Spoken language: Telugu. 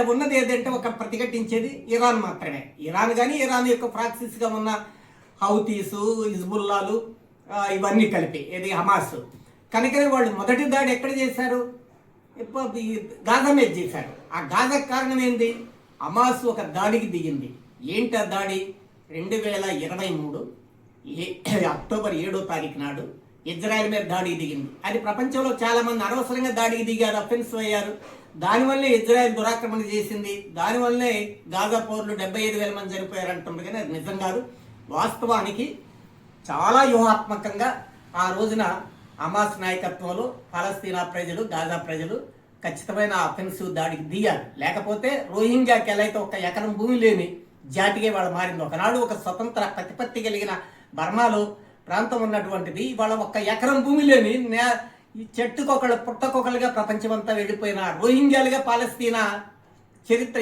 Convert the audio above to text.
ఇక ఉన్నది ఏదంటే ఒక ప్రతిఘటించేది ఇరాన్ మాత్రమే. ఇరాన్ కానీ ఇరాన్ యొక్క ప్రాక్సిస్గా ఉన్న హౌతీసు, హిజ్బుల్లాలు, ఇవన్నీ కలిపి ఏది హమాస్. కనుకనే వాళ్ళు మొదటి దాడి ఎక్కడ చేశారు? ఈ గాజా మీద చేశారు. ఆ గాజాకు కారణం ఏంది? హమాస్ ఒక దాడికి దిగింది. ఏంటి ఆ దాడి? 2023 అక్టోబర్ 7వ తారీఖు నాడు ఇజ్రాయెల్ మీద దాడికి దిగింది. అది ప్రపంచంలో చాలా మంది అనవసరంగా దాడికి దిగారు, అఫెన్స్ అయ్యారు. దానివల్లే ఇజ్రాయెల్ దురాక్రమణ చేసింది. దానివల్లే గాజా పౌరులు 75,000 మంది చనిపోయారు అంటున్నారు. కానీ అది నిజం కాదు. వాస్తవానికి చాలా వ్యూహాత్మకంగా ఆ రోజున హమాస్ నాయకత్వంలో పాలస్తీనా ప్రజలు, గాజా ప్రజలు ఖచ్చితమైన అఫెన్సివ్ దాడికి దిగారు. లేకపోతే రోహింగ్యాకి ఎలా అయితే ఒక ఎకరం భూమి లేని జాతిగా వాళ్ళు మారింది. ఒకనాడు ఒక స్వతంత్ర ప్రతిపత్తి కలిగిన బర్మాలో ప్రాంతం ఉన్నటువంటిది వాళ్ళ ఒక్క ఎకరం భూమి లేని చెట్టుకొకళ్ళు పుట్టకొకలుగా ప్రపంచమంతా వెళ్ళిపోయిన రోహింగ్యాలుగా పాలస్తీనా చరిత్ర